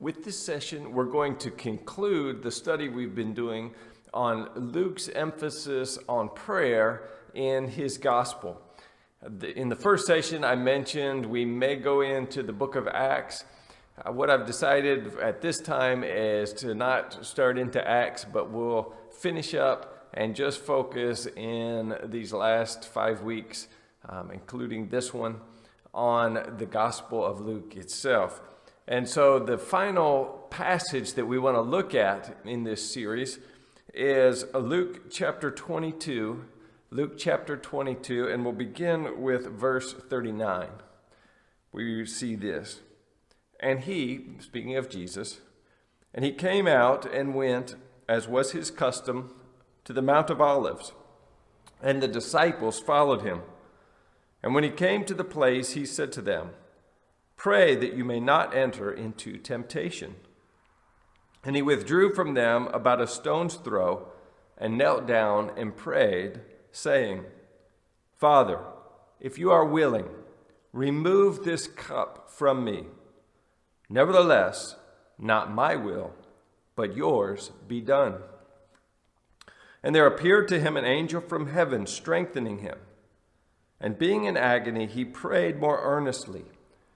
With this session, we're going to conclude the study we've been doing on Luke's emphasis on prayer in his gospel. In the first session, I mentioned we may go into the book of Acts. What I've decided at this time is to not start into Acts, but we'll finish up and just focus in these last 5 weeks, including this one, on the Gospel of Luke itself. And so the final passage that we want to look at in this series is Luke chapter 22. Luke chapter 22, and we'll begin with verse 39. We see this. And he, speaking of Jesus, and he came out and went, as was his custom, to the Mount of Olives, and the disciples followed him. And when he came to the place, he said to them, "Pray that you may not enter into temptation." And he withdrew from them about a stone's throw, and knelt down and prayed, saying, "Father, if you are willing, remove this cup from me. Nevertheless, not my will, but yours be done." And there appeared to him an angel from heaven, strengthening him. And being in agony, he prayed more earnestly,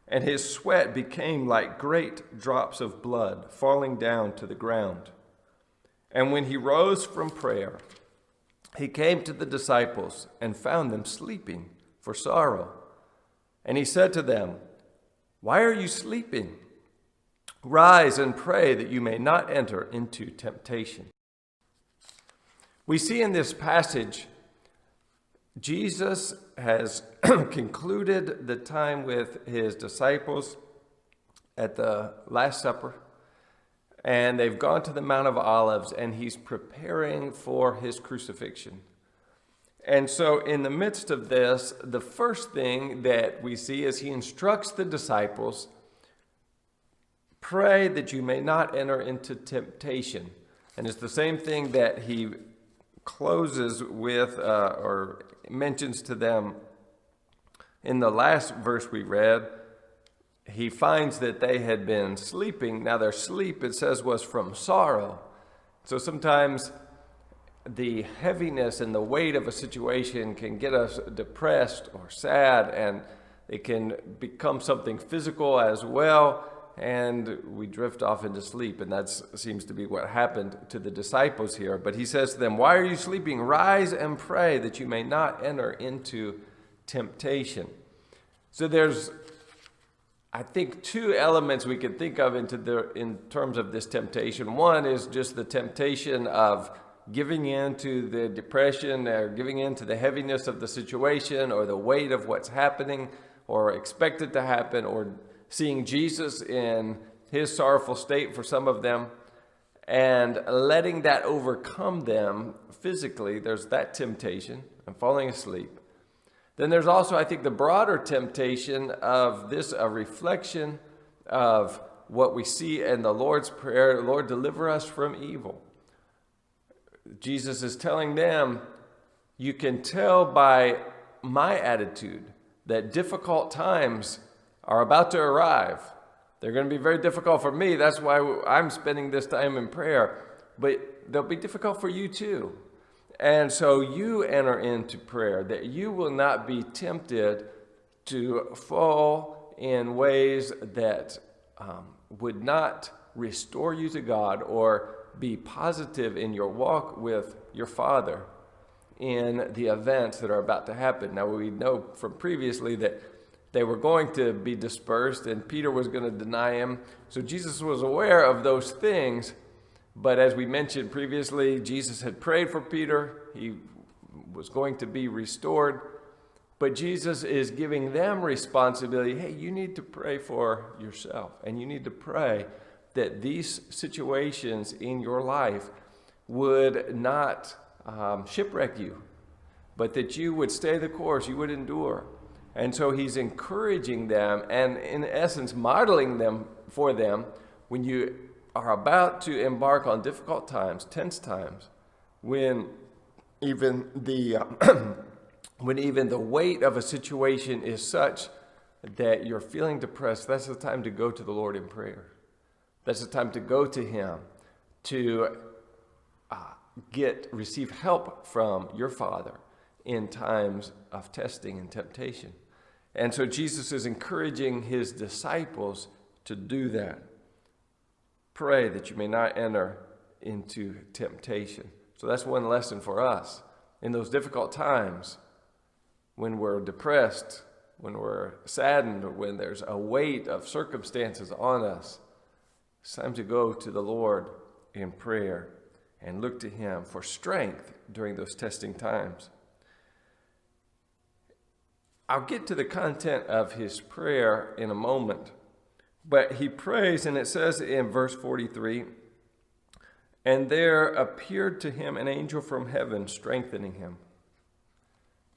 and his sweat became like great drops of blood falling down to the ground. And when he rose from prayer, he came to the disciples and found them sleeping for sorrow. And he said to them, "Why are you sleeping? Rise and pray that you may not enter into temptation." We see in this passage, Jesus has concluded the time with his disciples at the Last Supper, and they've gone to the Mount of Olives, and he's preparing for his crucifixion. And so in the midst of this, the first thing that we see is he instructs the disciples, "Pray that you may not enter into temptation." And it's the same thing that he closes with or mentions to them in the last verse we read. He finds that they had been sleeping. Now their sleep, it says, was from sorrow. So sometimes the heaviness and the weight of a situation can get us depressed or sad, and it can become something physical as well, and we drift off into sleep. And that seems to be what happened to the disciples here. But he says to them, "Why are you sleeping? Rise and pray that you may not enter into temptation." So there's, I think, two elements we can think of in terms of this temptation. One is just the temptation of giving in to the depression, or giving in to the heaviness of the situation, or the weight of what's happening or expected to happen, or seeing Jesus in his sorrowful state for some of them, and letting that overcome them physically. There's that temptation and falling asleep. Then there's also, I think, the broader temptation of this, a reflection of what we see in the Lord's Prayer, "Lord, deliver us from evil." Jesus is telling them, you can tell by my attitude that difficult times are about to arrive. They're going to be very difficult for me. That's why I'm spending this time in prayer. But they'll be difficult for you too. And so you enter into prayer, that you will not be tempted to fall in ways that would not restore you to God or be positive in your walk with your Father in the events that are about to happen. Now, we know from previously that they were going to be dispersed, and Peter was going to deny him. So Jesus was aware of those things. But as we mentioned previously, Jesus had prayed for Peter. He was going to be restored. But Jesus is giving them responsibility. Hey, you need to pray for yourself. And you need to pray that these situations in your life would not shipwreck you, but that you would stay the course, you would endure. And so he's encouraging them and, in essence, modeling them for them when you are about to embark on difficult times, tense times, when even the weight of a situation is such that you're feeling depressed. That's the time to go to the Lord in prayer. That's the time to go to him, to receive help from your Father in times of testing and temptation. And so Jesus is encouraging his disciples to do that. Pray that you may not enter into temptation. So that's one lesson for us. In those difficult times, when we're depressed, when we're saddened, or when there's a weight of circumstances on us, it's time to go to the Lord in prayer and look to him for strength during those testing times. I'll get to the content of his prayer in a moment, but he prays, and it says in verse 43, "And there appeared to him an angel from heaven, strengthening him."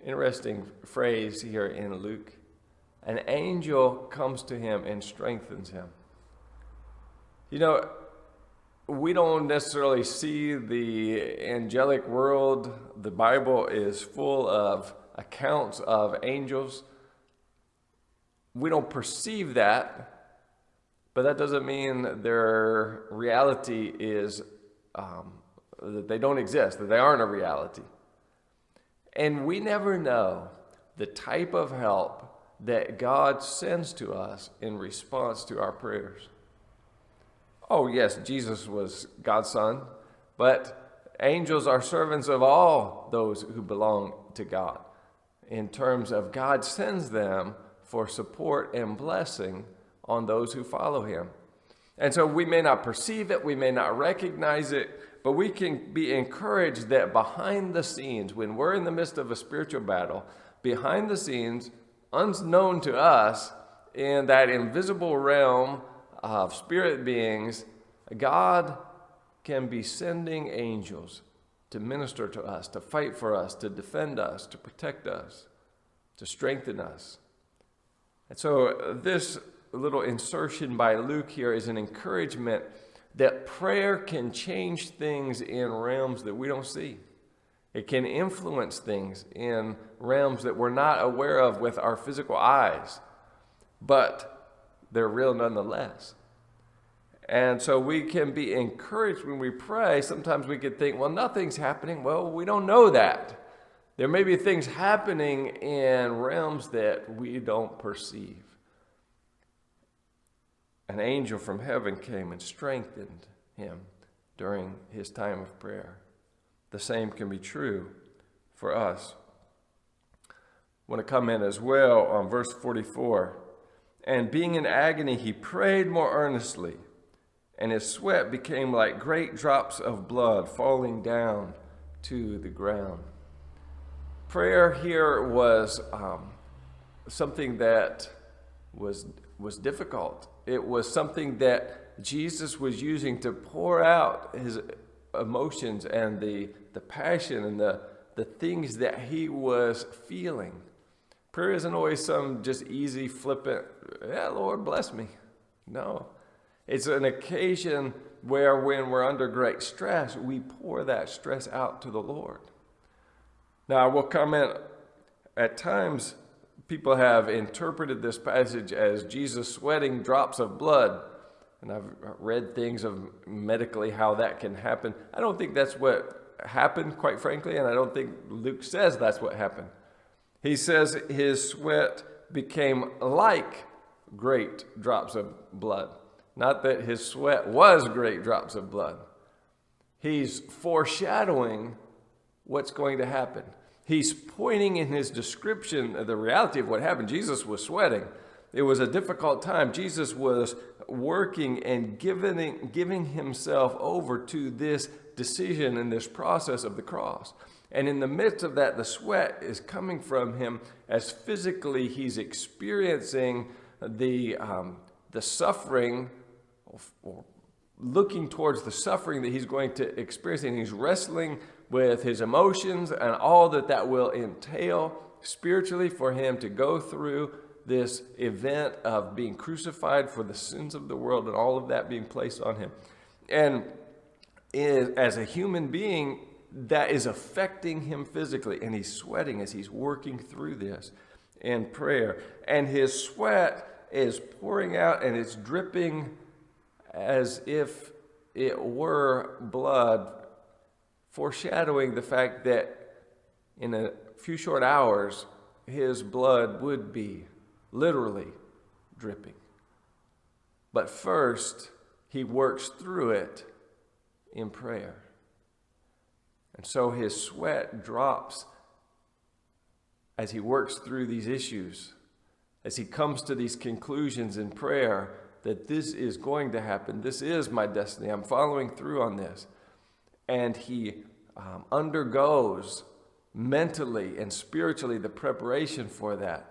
Interesting phrase here in Luke. An angel comes to him and strengthens him. You know, we don't necessarily see the angelic world. The Bible is full of accounts of angels. We don't perceive that, but that doesn't mean their reality is that they don't exist, that they aren't a reality. And we never know the type of help that God sends to us in response to our prayers. Oh, yes, Jesus was God's Son, but angels are servants of all those who belong to God, in terms of God sends them for support and blessing on those who follow him. And so we may not perceive it, we may not recognize it, but we can be encouraged that behind the scenes, when we're in the midst of a spiritual battle, behind the scenes, unknown to us, in that invisible realm of spirit beings, God can be sending angels to minister to us, to fight for us, to defend us, to protect us, to strengthen us. And so this little insertion by Luke here is an encouragement that prayer can change things in realms that we don't see. It can influence things in realms that we're not aware of with our physical eyes, but they're real nonetheless. And so we can be encouraged when we pray. Sometimes we could think, well, nothing's happening. Well, we don't know that. There may be things happening in realms that we don't perceive. An angel from heaven came and strengthened him during his time of prayer. The same can be true for us. I want to comment as well on verse 44. "And being in agony, he prayed more earnestly, and his sweat became like great drops of blood falling down to the ground." Prayer here was something that was difficult. It was something that Jesus was using to pour out his emotions and the passion and the things that he was feeling. Prayer isn't always some just easy, flippant, "Yeah, Lord, bless me." No. It's an occasion where when we're under great stress, we pour that stress out to the Lord. Now, I will comment, at times, people have interpreted this passage as Jesus sweating drops of blood. And I've read things of medically how that can happen. I don't think that's what happened, quite frankly, and I don't think Luke says that's what happened. He says his sweat became like great drops of blood. Not that his sweat was great drops of blood. He's foreshadowing what's going to happen. He's pointing in his description of the reality of what happened. Jesus was sweating. It was a difficult time. Jesus was working and giving himself over to this decision and this process of the cross. And in the midst of that, the sweat is coming from him as physically he's experiencing the suffering, or looking towards the suffering that he's going to experience. And he's wrestling with his emotions and all that will entail spiritually for him to go through this event of being crucified for the sins of the world and all of that being placed on him. And as a human being, that is affecting him physically, and he's sweating as he's working through this in prayer. And his sweat is pouring out and it's dripping as if it were blood, foreshadowing the fact that in a few short hours, his blood would be literally dripping. But first, he works through it in prayer. And so his sweat drops as he works through these issues, as he comes to these conclusions in prayer that this is going to happen. This is my destiny. I'm following through on this. And he undergoes mentally and spiritually the preparation for that.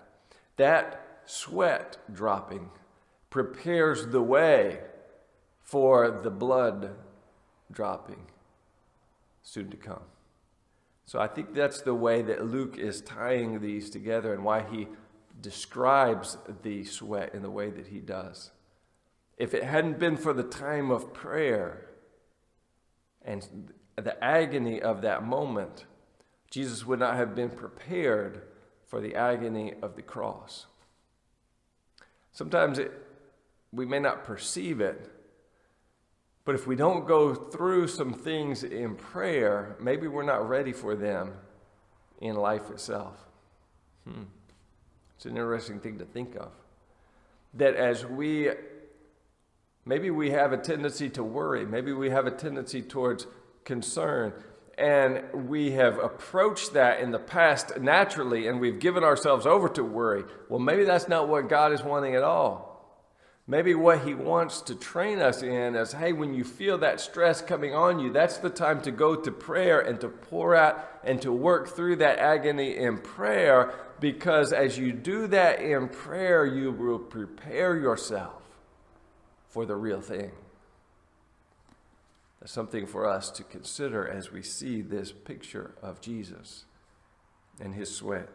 That sweat dropping prepares the way for the blood dropping soon to come. So I think that's the way that Luke is tying these together and why he describes the sweat in the way that he does. If it hadn't been for the time of prayer and the agony of that moment, Jesus would not have been prepared for the agony of the cross. Sometimes we may not perceive it, but if we don't go through some things in prayer, maybe we're not ready for them in life itself. It's an interesting thing to think of. That as maybe we have a tendency to worry, maybe we have a tendency towards concern, and we have approached that in the past naturally, and we've given ourselves over to worry. Well, maybe that's not what God is wanting at all. Maybe what he wants to train us in is, hey, when you feel that stress coming on you, that's the time to go to prayer and to pour out and to work through that agony in prayer, because as you do that in prayer, you will prepare yourself for the real thing. That's something for us to consider as we see this picture of Jesus and his sweat.